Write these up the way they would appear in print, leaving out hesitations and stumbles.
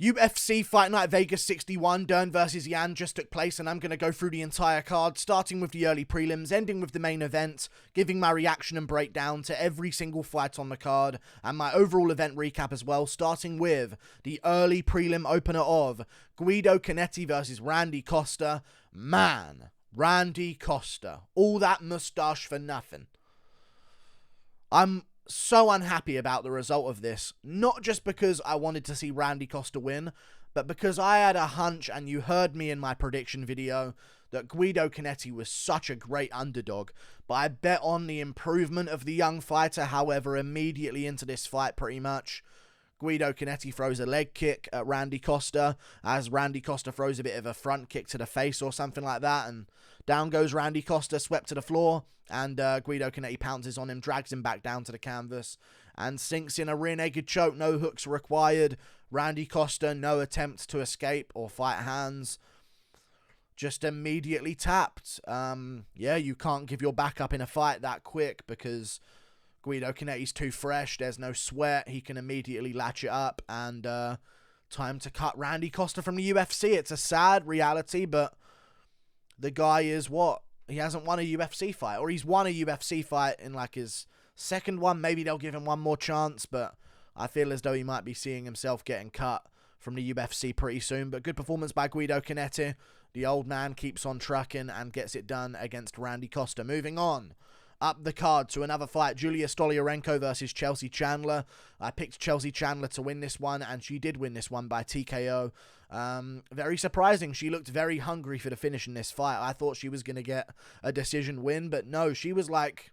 UFC Fight Night Vegas 61, Dern versus Jan just took place, and I'm going to go through the entire card, starting with the early prelims, ending with the main event, giving my reaction and breakdown to every single fight on the card, and my overall event recap as well, starting with the early prelim opener of Guido Cannetti versus Randy Costa. Man, Randy Costa. All that mustache for nothing. I'm so unhappy about the result of this, not just because I wanted to see Randy Costa win, but because I had a hunch, and you heard me in my prediction video, that Guido Cannetti was such a great underdog. But I bet on the improvement of the young fighter. However, immediately into this fight, pretty much, Guido Cannetti throws a leg kick at Randy Costa, as Randy Costa throws a bit of a front kick to the face or something like that, and down goes Randy Costa, swept to the floor, and Guido Cannetti pounces on him, drags him back down to the canvas, and sinks in a rear naked choke. No hooks required. Randy Costa, no attempt to escape or fight hands. Just immediately tapped. Yeah, you can't give your back up in a fight that quick because Guido Cannetti's too fresh. There's no sweat. He can immediately latch it up, and time to cut Randy Costa from the UFC. It's a sad reality, but the guy is what? He hasn't won a UFC fight, or he's won a UFC fight in like his second one. Maybe they'll give him one more chance, but I feel as though he might be seeing himself getting cut from the UFC pretty soon. But good performance by Guido Cannetti. The old man keeps on trucking and gets it done against Randy Costa. Moving on up the card to another fight, Julija Stoliarenko versus Chelsea Chandler. I picked Chelsea Chandler to win this one, and she did win this one by TKO. Very surprising. She looked very hungry for the finish in this fight. I thought she was going to get a decision win, but no, she was like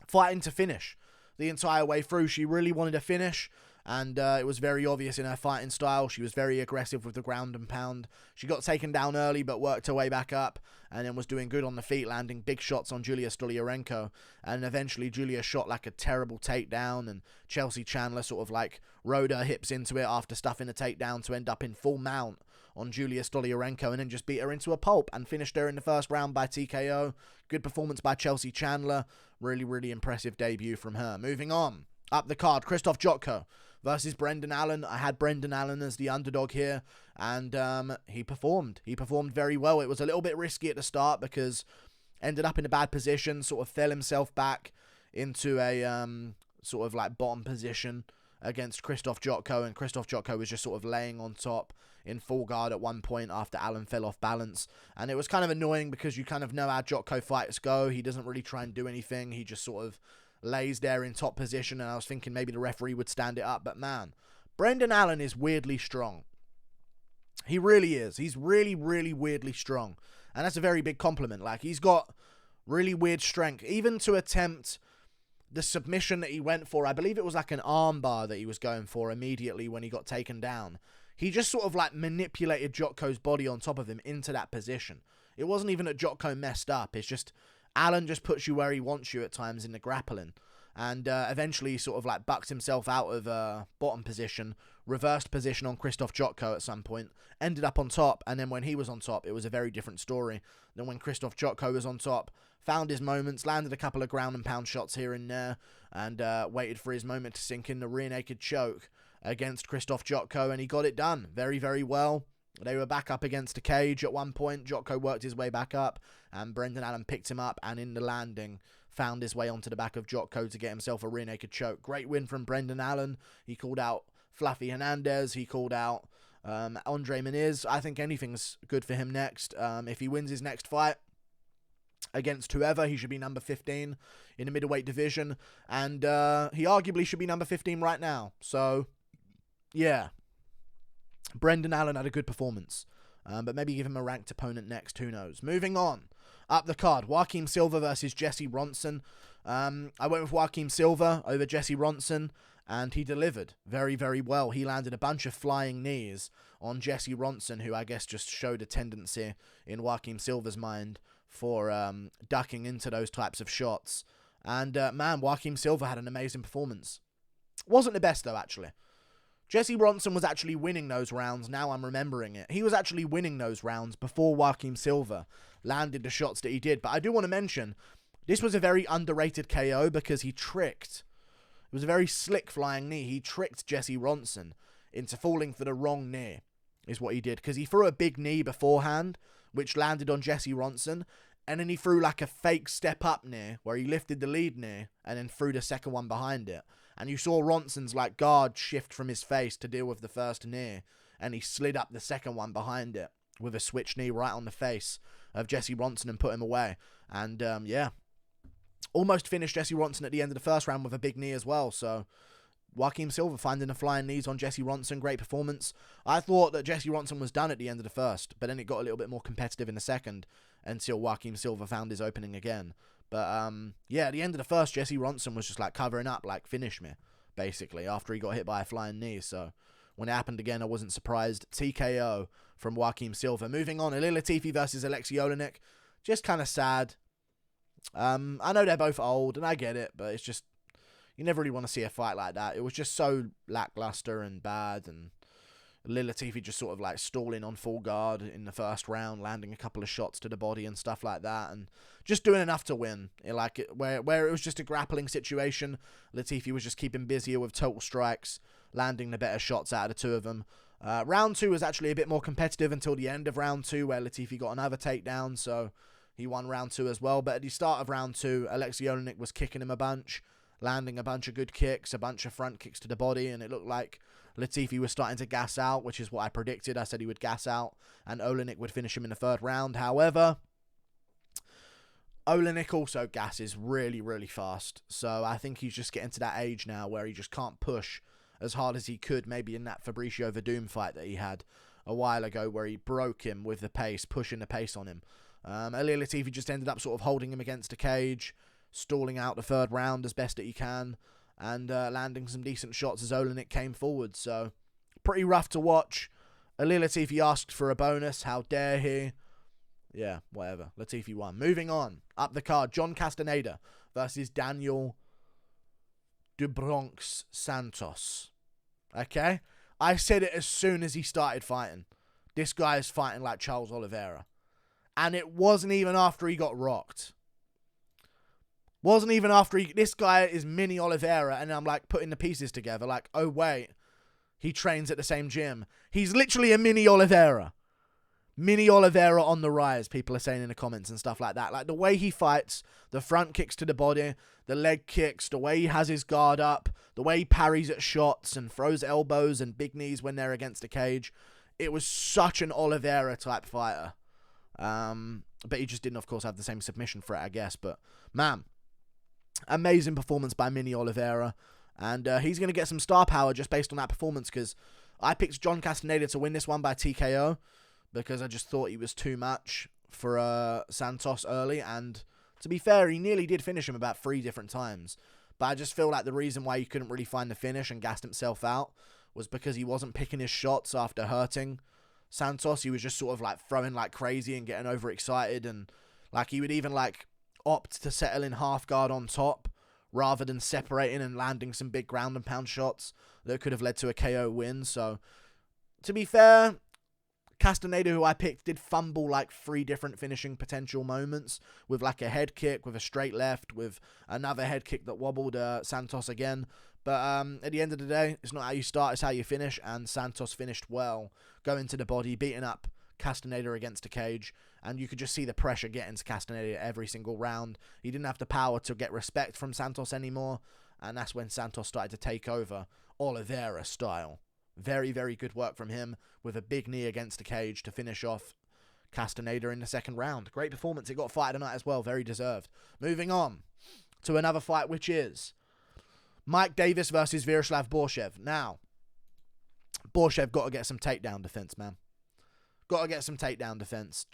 fighting to finish the entire way through. She really wanted to finish, and it was very obvious in her fighting style. She was very aggressive with the ground and pound. She got taken down early, but worked her way back up, and then was doing good on the feet, landing big shots on Julija Stoliarenko. And eventually, Julija shot like a terrible takedown, and Chelsea Chandler sort of like rode her hips into it after stuffing a takedown to end up in full mount on Julija Stoliarenko, and then just beat her into a pulp and finished her in the first round by TKO. Good performance by Chelsea Chandler. Really, really impressive debut from her. Moving on up the card, Krzysztof Jotko versus Brendan Allen. I had Brendan Allen as the underdog here, and he performed. He performed very well. It was a little bit risky at the start because ended up in a bad position, sort of fell himself back into a sort of like bottom position against Krzysztof Jotko, and Krzysztof Jotko was just sort of laying on top in full guard at one point after Allen fell off balance, and it was kind of annoying because you kind of know how Jotko fights go. He doesn't really try and do anything. He just sort of lays there in top position, and I was thinking maybe the referee would stand it up, but man, Brendan Allen is weirdly strong. He really is. He's really, really weirdly strong, and that's a very big compliment. Like, he's got really weird strength, even to attempt the submission that he went for. I believe it was like an arm bar that he was going for immediately when he got taken down. He just sort of like manipulated Jotko's body on top of him into that position. It wasn't even that Jotko messed up. It's just Allen just puts you where he wants you at times in the grappling. And eventually he sort of like bucked himself out of bottom position, reversed position on Krzysztof Jotko at some point, ended up on top, and then when he was on top, it was a very different story than when Krzysztof Jotko was on top. Found his moments, landed a couple of ground and pound shots here and there, and waited for his moment to sink in the rear naked choke against Krzysztof Jotko, and he got it done very, very well. They were back up against a cage at one point. Jotko worked his way back up, and Brendan Allen picked him up, and in the landing, found his way onto the back of Jotko to get himself a rear naked choke. Great win from Brendan Allen. He called out Fluffy Hernandez. He called out Andre Muniz. I think anything's good for him next. If he wins his next fight against whoever, he should be number 15 in the middleweight division, and he arguably should be number 15 right now. So, yeah. Brendan Allen had a good performance, but maybe give him a ranked opponent next, who knows. Moving on, up the card, Joaquim Silva versus Jesse Ronson. I went with Joaquim Silva over Jesse Ronson, and he delivered very, very well. He landed a bunch of flying knees on Jesse Ronson, who I guess just showed a tendency in Joaquim Silva's mind for ducking into those types of shots. And, man, Joaquim Silva had an amazing performance. Wasn't the best, though, actually. Jesse Ronson was actually winning those rounds, now I'm remembering it. He was actually winning those rounds before Joaquim Silva landed the shots that he did. But I do want to mention, this was a very underrated KO because he tricked. It was a very slick flying knee. He tricked Jesse Ronson into falling for the wrong knee, is what he did. Because he threw a big knee beforehand, which landed on Jesse Ronson, and then he threw like a fake step-up knee, where he lifted the lead knee, and then threw the second one behind it. And you saw Ronson's like guard shift from his face to deal with the first knee, and he slid up the second one behind it with a switch knee right on the face of Jesse Ronson and put him away. And yeah, almost finished Jesse Ronson at the end of the first round with a big knee as well. So Joaquim Silva finding the flying knees on Jesse Ronson. Great performance. I thought that Jesse Ronson was done at the end of the first, but then it got a little bit more competitive in the second until Joaquim Silva found his opening again. But yeah, at the end of the first, Jesse Ronson was just like covering up, like finish me, basically, after he got hit by a flying knee. So when it happened again, I wasn't surprised. TKO from Joaquim Silva. Moving on, Ilir Latifi versus Aleksei Oleinik. Just kind of sad. I know they're both old, and I get it, but it's just, you never really want to see a fight like that. It was just so lackluster and bad, and Ilir Latifi just sort of like stalling on full guard in the first round, landing a couple of shots to the body and stuff like that, and just doing enough to win. Where it was just a grappling situation, Latifi was just keeping busier with total strikes, landing the better shots out of the two of them. Round 2 was actually a bit more competitive until the end of round 2, where Latifi got another takedown, so he won round 2 as well. But at the start of round 2, Aleksei Oleinik was kicking him a bunch, landing a bunch of good kicks, a bunch of front kicks to the body, and it looked like Latifi was starting to gas out, which is what I predicted. I said he would gas out, and Oleinik would finish him in the third round. However, Oleinik also gasses really, really fast, so I think he's just getting to that age now where he just can't push as hard as he could, maybe in that Fabricio Verdum fight that he had a while ago, where he broke him with the pace, pushing the pace on him. Ilir Latifi just ended up sort of holding him against a cage, stalling out the third round as best that he can, and landing some decent shots as Oleinik came forward. So, pretty rough to watch. Ilir Latifi asked for a bonus. How dare he? Yeah, whatever. Latifi won. Moving on. Up the card, John Castaneda versus Daniel Dubronx Santos. Okay? I said it as soon as he started fighting. This guy is fighting like Charles Oliveira. And it wasn't even after he got rocked. Wasn't even after he... This guy is mini Oliveira, and I'm like putting the pieces together. Like, oh wait, he trains at the same gym. He's literally a mini Oliveira. Mini Oliveira on the rise, people are saying in the comments and stuff like that. Like, the way he fights, the front kicks to the body, the leg kicks, the way he has his guard up, the way he parries at shots and throws elbows and big knees when they're against a cage. It was such an Oliveira type fighter. But he just didn't, of course, have the same submission threat, I guess. But, man, amazing performance by Mini Oliveira. And he's going to get some star power just based on that performance, because I picked John Castaneda to win this one by TKO, because I just thought he was too much for Santos early. And to be fair, he nearly did finish him about 3 different times. But I just feel like the reason why he couldn't really find the finish and gassed himself out was because he wasn't picking his shots after hurting Santos. He was just sort of like throwing like crazy and getting overexcited, and like he would even like opt to settle in half guard on top rather than separating and landing some big ground and pound shots that could have led to a KO win. So to be fair, Castaneda, who I picked, did fumble like 3 different finishing potential moments, with like a head kick, with a straight left, with another head kick that wobbled Santos again. But at the end of the day, it's not how you start, it's how you finish, and Santos finished well, going to the body, beating up Castaneda against a cage, and you could just see the pressure getting to Castaneda every single round. He didn't have the power to get respect from Santos anymore, and that's when Santos started to take over, Oliveira style. Very, very good work from him, with a big knee against a cage to finish off Castaneda in the second round. Great performance. It got a fight tonight as well. Very deserved. Moving on to another fight, which is Mike Davis versus Viacheslav Borshchev. Now, Borshchev got to get some takedown defense, man. Got to get some takedown defense.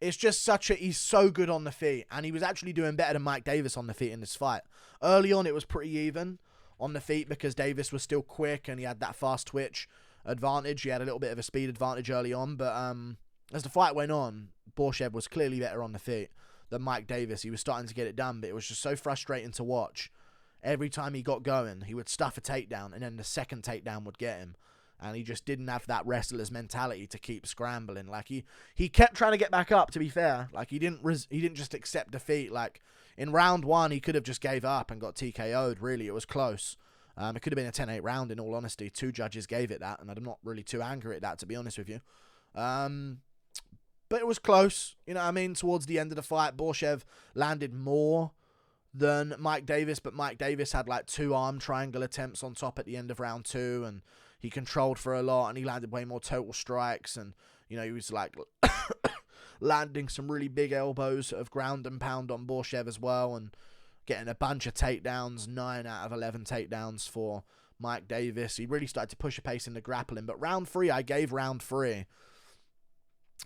It's just such a... He's so good on the feet, and he was actually doing better than Mike Davis on the feet in this fight. Early on, it was pretty even on the feet because Davis was still quick and he had that fast twitch advantage. He had a little bit of a speed advantage early on, but as the fight went on, Borshchev was clearly better on the feet than Mike Davis. He was starting to get it done, but it was just so frustrating to watch. Every time he got going, he would stuff a takedown, and then the second takedown would get him. And he just didn't have that wrestler's mentality to keep scrambling. Like, he kept trying to get back up, to be fair. Like, he didn't just accept defeat. Like, in round 1, he could have just gave up and got TKO'd, really. It was close. It could have been a 10-8 round, in all honesty. 2 judges gave it that, and I'm not really too angry at that, to be honest with you. But it was close, you know what I mean? Towards the end of the fight, Borshchev landed more than Mike Davis, but Mike Davis had like 2 arm triangle attempts on top at the end of round 2, and he controlled for a lot, and he landed way more total strikes, and, you know, he was like landing some really big elbows of ground and pound on Borshchev as well, and getting a bunch of takedowns, 9 out of 11 takedowns for Mike Davis. He really started to push a pace in the grappling, but round 3, I gave round 3.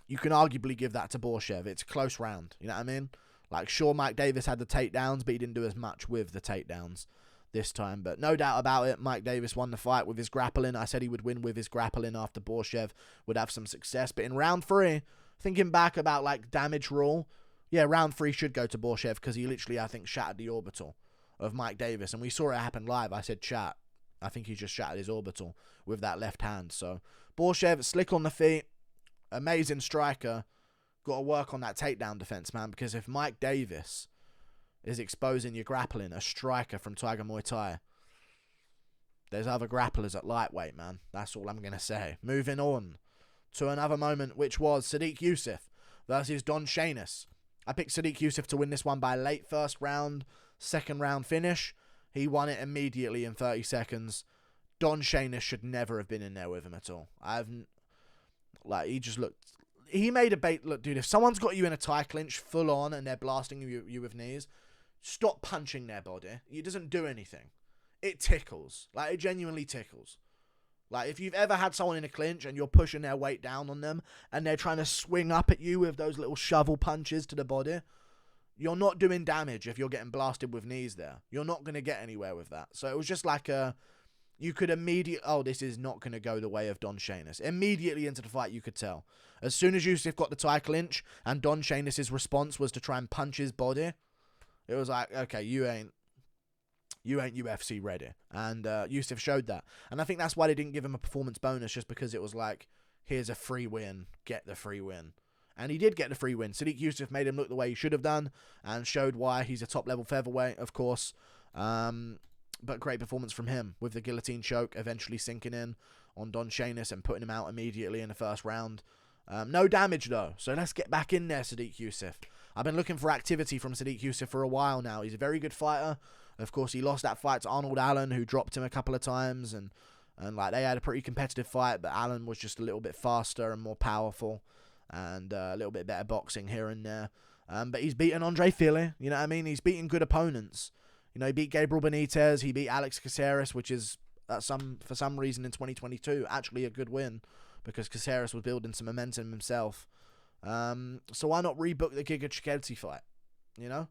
You can arguably give that to Borshchev. It's a close round, you know what I mean? Like, sure, Mike Davis had the takedowns, but he didn't do as much with the takedowns this time. But no doubt about it, Mike Davis won the fight with his grappling. I said he would win with his grappling after Borshchev would have some success. But in round 3, thinking back about, like, damage rule, yeah, round 3 should go to Borshchev because he literally, I think, shattered the orbital of Mike Davis. And we saw it happen live. I said, chat, I think he just shattered his orbital with that left hand. So Borshchev, slick on the feet, amazing striker. Got to work on that takedown defense, man, because if Mike Davis is exposing your grappling, a striker from Tiger Muay Thai, there's other grapplers at lightweight, man. That's all I'm going to say. Moving on to another moment, which was Sodiq Yusuff versus Don Shainis. I picked Sodiq Yusuff to win this one by late first round, second round finish. He won it immediately in 30 seconds. Don Shainis should never have been in there with him at all. He just looked... He made a bait. Look, dude, if someone's got you in a tie clinch full on and they're blasting you with knees, stop punching their body. It doesn't do anything. It tickles. Like, it genuinely tickles. Like, if you've ever had someone in a clinch and you're pushing their weight down on them and they're trying to swing up at you with those little shovel punches to the body, you're not doing damage if you're getting blasted with knees there. You're not going to get anywhere with that. So it was just like a... You could immediately... Oh, this is not going to go the way of Don Shainis. Immediately into the fight, you could tell. As soon as Yusuff got the tie clinch and Don Shainis' response was to try and punch his body, it was like, okay, you ain't UFC ready. And Yusuff showed that. And I think that's why they didn't give him a performance bonus, just because it was like, here's a free win. Get the free win. And he did get the free win. Sodiq Yusuff made him look the way he should have done and showed why he's a top-level featherweight, of course. But great performance from him with the guillotine choke eventually sinking in on Don Shainis and putting him out immediately in the first round. No damage, though. So let's get back in there, Sodiq Yusuff. I've been looking for activity from Sodiq Yusuff for a while now. He's a very good fighter. Of course, he lost that fight to Arnold Allen, who dropped him a couple of times. And like, they had a pretty competitive fight, but Allen was just a little bit faster and more powerful. And a little bit better boxing here and there. But he's beaten Andre Fili. You know what I mean? He's beaten good opponents. You know, he beat Gabriel Benitez, he beat Alex Caceres, which is, for some reason in 2022, actually a good win, because Caceres was building some momentum himself. So why not rebook the Giga Chikadze fight, you know?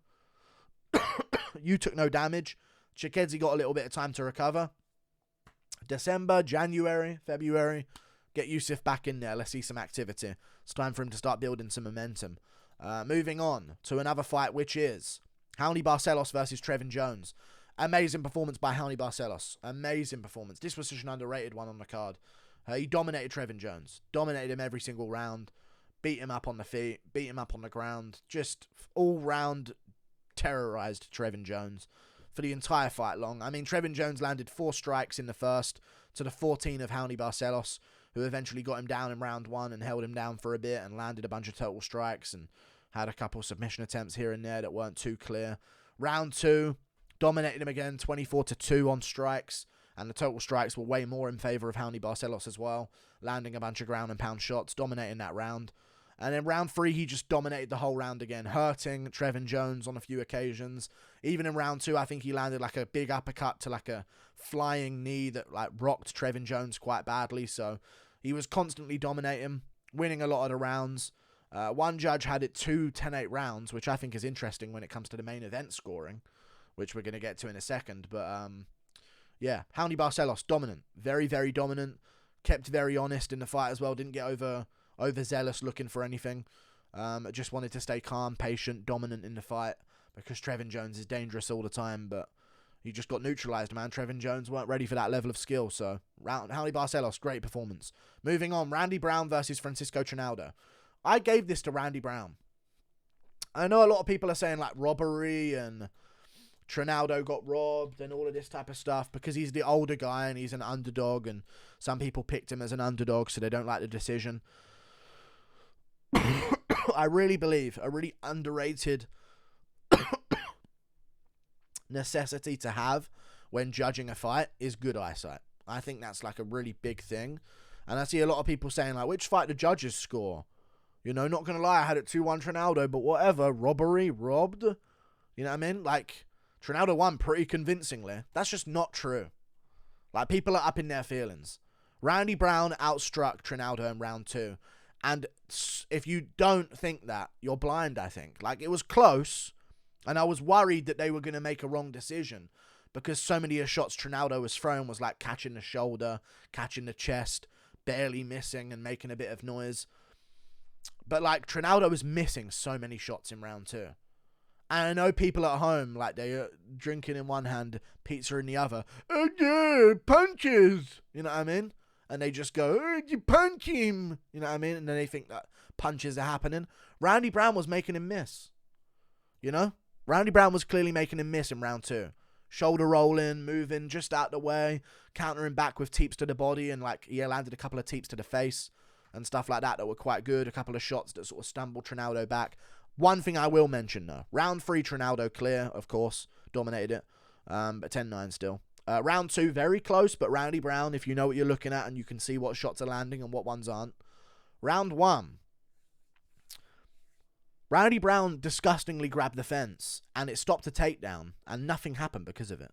You took no damage. Chikadze got a little bit of time to recover. December, January, February, get Yusuff back in there. Let's see some activity. It's time for him to start building some momentum. Moving on to another fight, which is Raoni Barcelos versus Trevin Jones. Amazing performance by Raoni Barcelos. Amazing performance. This was such an underrated one on the card. He dominated Trevin Jones. Dominated him every single round. Beat him up on the feet. Beat him up on the ground. Just all round terrorized Trevin Jones for the entire fight long. I mean, Trevin Jones landed 4 strikes in the first to the 14 of Raoni Barcelos, who eventually got him down in round 1 and held him down for a bit and landed a bunch of total strikes and had a couple submission attempts here and there that weren't too clear. Round 2, dominated him again, 24-2 on strikes. And the total strikes were way more in favour of Raoni Barcelos as well. Landing a bunch of ground and pound shots, dominating that round. And in round 3, he just dominated the whole round again, hurting Trevin Jones on a few occasions. Even in round 2, I think he landed like a big uppercut to like a flying knee that like rocked Trevin Jones quite badly. So he was constantly dominating, winning a lot of the rounds. One judge had it 2 10-8 rounds, which I think is interesting when it comes to the main event scoring, which we're going to get to in a second. But, yeah, Raoni Barcelos, dominant. Very, very dominant. Kept very honest in the fight as well. Didn't get overzealous looking for anything. Just wanted to stay calm, patient, dominant in the fight, because Trevin Jones is dangerous all the time, but he just got neutralized, man. Trevin Jones weren't ready for that level of skill, so Raoni Barcelos, great performance. Moving on, Randy Brown versus Francisco Trinaldo. I gave this to Randy Brown. I know a lot of people are saying, like, robbery and Trinaldo got robbed and all of this type of stuff because he's the older guy and he's an underdog, and some people picked him as an underdog, so they don't like the decision. I really believe a really underrated necessity to have when judging a fight is good eyesight. I think that's like a really big thing. And I see a lot of people saying, like, which fight the judges score? You know, not going to lie, I had it 2-1 Trinaldo, but whatever. Robbery, robbed. You know what I mean? Like, Trinaldo won pretty convincingly. That's just not true. Like, people are up in their feelings. Randy Brown outstruck Trinaldo in round 2. And if you don't think that, you're blind, I think. Like, it was close, and I was worried that they were going to make a wrong decision because so many of the shots Trinaldo was throwing was like catching the shoulder, catching the chest, barely missing and making a bit of noise. But, like, Trinaldo was missing so many shots in round 2. And I know people at home, like, they're drinking in one hand, pizza in the other. Oh, yeah, punches! You know what I mean? And they just go, oh, you punch him! You know what I mean? And then they think that punches are happening. Randy Brown was making him miss. You know? Randy Brown was clearly making him miss in round 2. Shoulder rolling, moving just out the way, countering back with teeps to the body, and, like, he landed a couple of teeps to the face and stuff like that were quite good. A couple of shots that sort of stumbled Trinaldo back. One thing I will mention, though. Round 3, Trinaldo clear, of course. Dominated it. But 10-9 still. Round 2, very close, but Randy Brown, if you know what you're looking at and you can see what shots are landing and what ones aren't. Round 1. Randy Brown disgustingly grabbed the fence, and it stopped a takedown, and nothing happened because of it.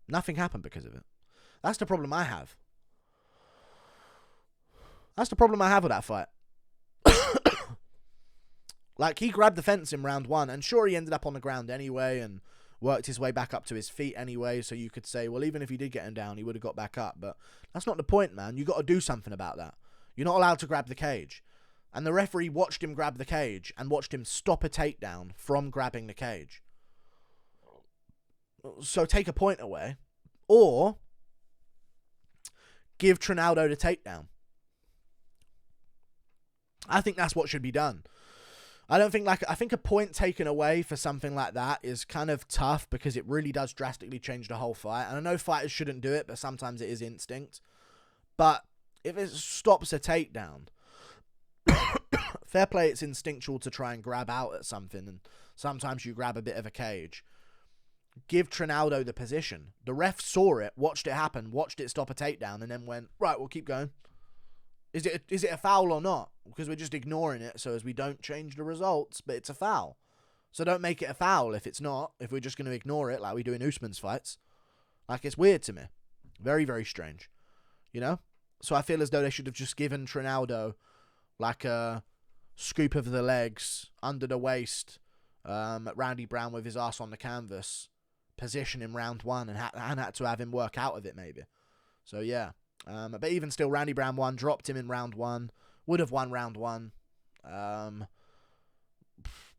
Nothing happened because of it. That's the problem I have. That's the problem I have with that fight. Like, he grabbed the fence in round 1, and sure, he ended up on the ground anyway, and worked his way back up to his feet anyway, so you could say, well, even if he did get him down, he would have got back up. But that's not the point, man. You got to do something about that. You're not allowed to grab the cage. And the referee watched him grab the cage and watched him stop a takedown from grabbing the cage. So take a point away, or give Trinaldo the takedown. I think that's what should be done. I think a point taken away for something like that is kind of tough because it really does drastically change the whole fight. And I know fighters shouldn't do it, but sometimes it is instinct. But if it stops a takedown, fair play, it's instinctual to try and grab out at something, and sometimes you grab a bit of a cage. Give Trinaldo the position. The ref saw it, watched it happen, watched it stop a takedown, and then went, right, we'll keep going. Is it a foul or not? Because we're just ignoring it so as we don't change the results, but it's a foul. So don't make it a foul if it's not, if we're just going to ignore it like we do in Usman's fights. Like, it's weird to me. Very, very strange. You know? So I feel as though they should have just given Trinaldo like a scoop of the legs, under the waist, Randy Brown with his ass on the canvas, position in round 1, and had to have him work out of it maybe. So yeah. But even still, Randy Brown won, dropped him in round 1, would have won round 1.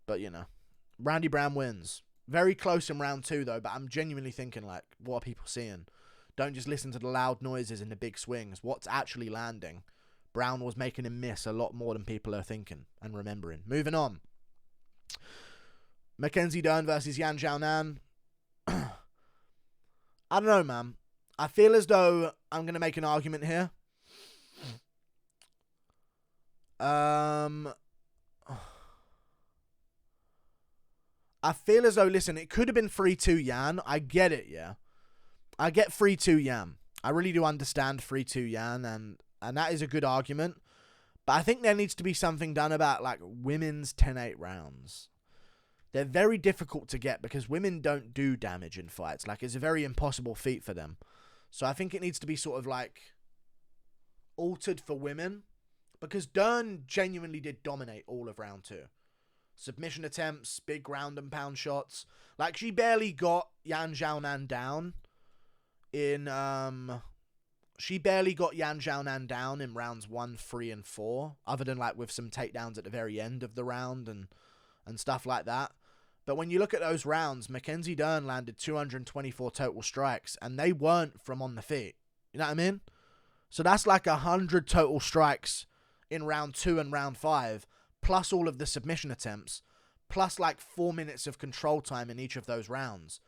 But, you know, Randy Brown wins. Very close in round 2, though, but I'm genuinely thinking, like, what are people seeing? Don't just listen to the loud noises and the big swings. What's actually landing? Brown was making him miss a lot more than people are thinking and remembering. Moving on. Mackenzie Dern versus Xiaonan. I don't know, man. I feel as though I'm going to make an argument here. I feel as though, listen, it could have been 3-2 Yan. I get it, yeah. I get 3-2 Yan. I really do understand 3-2 Yan, and that is a good argument. But I think there needs to be something done about, like, women's 10-8 rounds. They're very difficult to get because women don't do damage in fights. Like, it's a very impossible feat for them. So I think it needs to be sort of, like, altered for women. Because Dern genuinely did dominate all of round 2. Submission attempts, big ground and pound shots. Like, she barely got Xiaonan down in, She barely got Xiaonan down in rounds 1, 3, and 4. Other than, like, with some takedowns at the very end of the round and stuff like that. But when you look at those rounds, Mackenzie Dern landed 224 total strikes, and they weren't from on the feet. You know what I mean? So that's like 100 total strikes in round 2 and round 5, plus all of the submission attempts, plus like 4 minutes of control time in each of those rounds.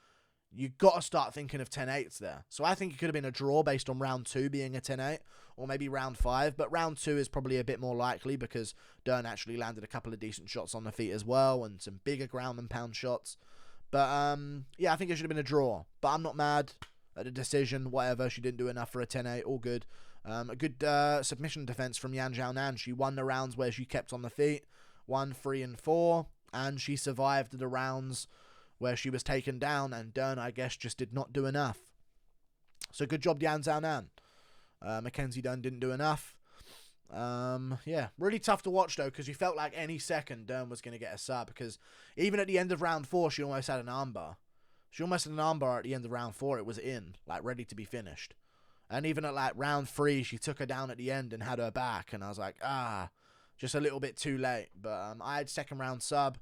You got to start thinking of 10-8s there. So I think it could have been a draw based on round 2 being a 10-8, or maybe round 5. But round 2 is probably a bit more likely because Dern actually landed a couple of decent shots on the feet as well, and some bigger ground and pound shots. But yeah, I think it should have been a draw. But I'm not mad at the decision. Whatever, she didn't do enough for a 10-8. All good. A good submission defense from Xiaonan. She won the rounds where she kept on the feet, 1, 3, and 4, and she survived the rounds where she was taken down, and Dern, I guess, just did not do enough. So good job, Xiaonan. Mackenzie Dern didn't do enough. Yeah, really tough to watch, though, because you felt like any second Dern was going to get a sub, because even at the end of round 4, she almost had an armbar. She almost had an armbar at the end of round 4. It was in, like, ready to be finished. And even at, like, round 3, she took her down at the end and had her back, and I was like, just a little bit too late. But I had second round sub.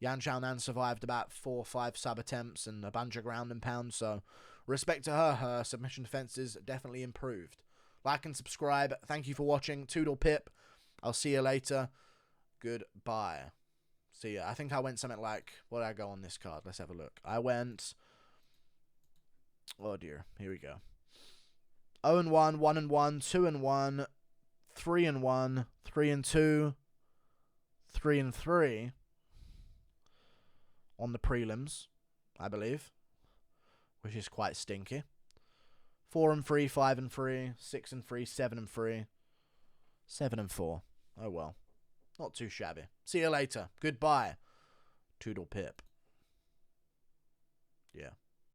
Xiaonan survived about 4 or 5 sub attempts and a bunch of ground and pound, so respect to her. Her submission defense is definitely improved. Like and subscribe. Thank you for watching. Toodle pip. I'll see you later. Goodbye. See ya. I think I went something like, what did I go on this card? Let's have a look. I went, oh dear, here we go. 0-1, 1-1, 2-1, 3-1, 3-2, 3-3. On the prelims, I believe, which is quite stinky. 4-3, 5-3, 6-3, 7-3, 7-4. Oh well, not too shabby. See you later. Goodbye. Toodle pip. Yeah.